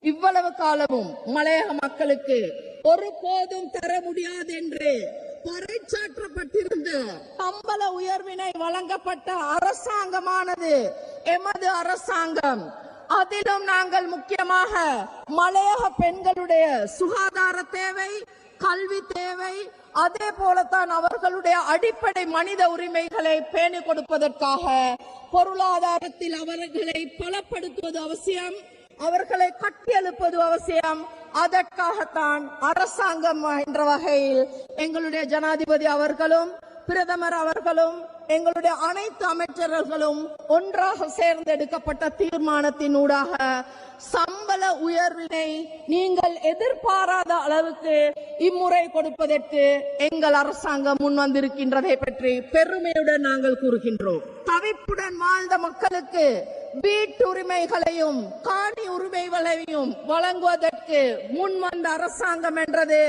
இவ்வளவு காலமும் மலையக மக்களுக்கு ஒருபோதும் தர முடியாது என்று பறைசாற்றப்பட்டிருந்த சம்பள உயர்வினை வழங்கப்பட்ட அரசாங்கமானது எமது அரசாங்கம். அதிலும் நாங்கள் முக்கியமாக மலையக பெண்களுடைய சுகாதார தேவை, கல்வி தேவை, அதே போலத்தான் அவர்களுடைய அடிப்படை மனித உரிமைகளை பேணி கொடுப்பதற்காக பொருளாதாரத்தில் அவர்களை பலப்படுத்துவது அவசியம், அவர்களை கட்டியெழுப்பது அவசியம். அதற்காகத்தான் அரசாங்கம் என்ற வகையில் எங்களுடைய ஜனாதிபதி அவர்களும் பிரதமர் அவர்களும் எங்களுடைய அனைத்து அமைச்சர்களும் ஒன்றாக சேர்ந்தெடுக்கப்பட்ட தீர்மானத்தினூடாக சம்பள உயர்வினை நீங்கள் எதிர்பாராத அளவுக்கு இம்முறை கொடுப்பதற்கு எங்கள் அரசாங்கம் முன் வந்திருக்கின்றதை பற்றி பெருமையுடன் நாங்கள் கூறுகின்றோம். தவிப்புடன் வாழ்ந்த மக்களுக்கு வீட்டுரிமைகளையும் காணி உரிமைகளையும் வழங்குவதற்கு முன் வந்த அரசாங்கம் என்றது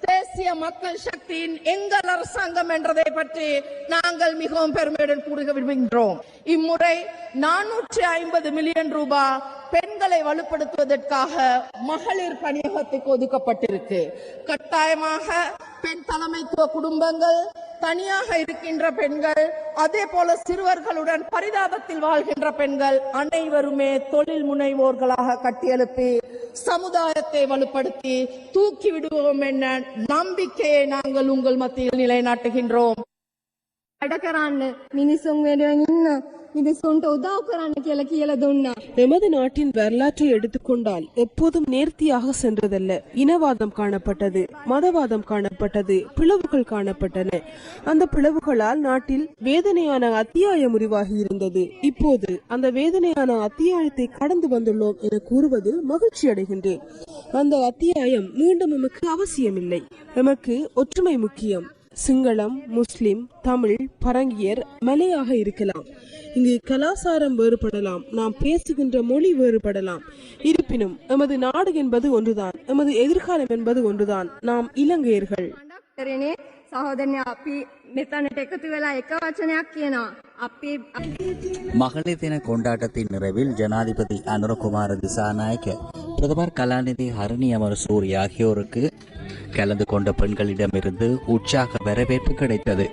தேசிய மக்கள் சக்தியின் எங்கள் அரசாங்கம் என்றதை பற்றி நாங்கள் மிகவும் பெருமையுடன் கூற விரும்புகின்றோம். இம்முறை 450 மில்லியன் ரூபாய் பெண்களை வலுப்படுத்துவதற்காக மகளிர் பணியகத்துக்கு ஒதுக்கப்பட்டிருக்கு. கட்டாயமாக பெண் தலைமைத்துவ குடும்பங்கள், தனியாக இருக்கின்ற பெண்கள், அதே போல சிறுவர்களுடன் பரிதாபத்தில் வாழ்கின்ற பெண்கள் அனைவருமே தொழில் முனைவோர்களாக கட்டியெழுப்பி சமுதாயத்தை வலுப்படுத்தி தூக்கி விடுவோம் என்ற நம்பிக்கையை நாங்கள் உங்கள் மத்தியில் நிலைநாட்டுகின்றோம். எமது நாட்டின் வரலாற்றை எடுத்துக்கொண்டால் எப்போதும் நேர்த்தியாக சென்றதல்ல. இனவாதம் காணப்பட்டது, மதவாதம் காணப்பட்டது, பிளவுகள் காணப்பட்டன. அந்த பிளவுகளால் நாட்டில் வேதனையான அத்தியாயம் உருவாகி இருந்தது. இப்போது அந்த வேதனையான அத்தியாயத்தை கடந்து வந்துள்ளோம் என கூறுவதில் மகிழ்ச்சி அடைகின்றேன். அந்த அத்தியாயம் மீண்டும் எமக்கு அவசியமில்லை. எமக்கு ஒற்றுமை முக்கியம். சிங்களம், முஸ்லிம், தமிழ், பரங்கியர், மலையாக இருக்கலாம். இங்கு கலாசாரம் வேறுபடலாம், நாம் பேசுகின்ற மொழி வேறுபடலாம். இருப்பினும் எமது நாடு என்பது ஒன்றுதான், எமது எதிர்காலம் என்பது ஒன்றுதான். நாம் இலங்கையர்கள். மகளிர் தின கொண்டாட்டத்தின் நிறைவில் ஜனாதிபதி அனுரகுமார திசாநாயக்க, பிரதமர் கலாநிதி ஹரணி அமரசூரி ஆகியோருக்கு கலந்து கொண்ட பெண்களிடமிருந்து உற்சாக வரவேற்பு கிடைத்தது.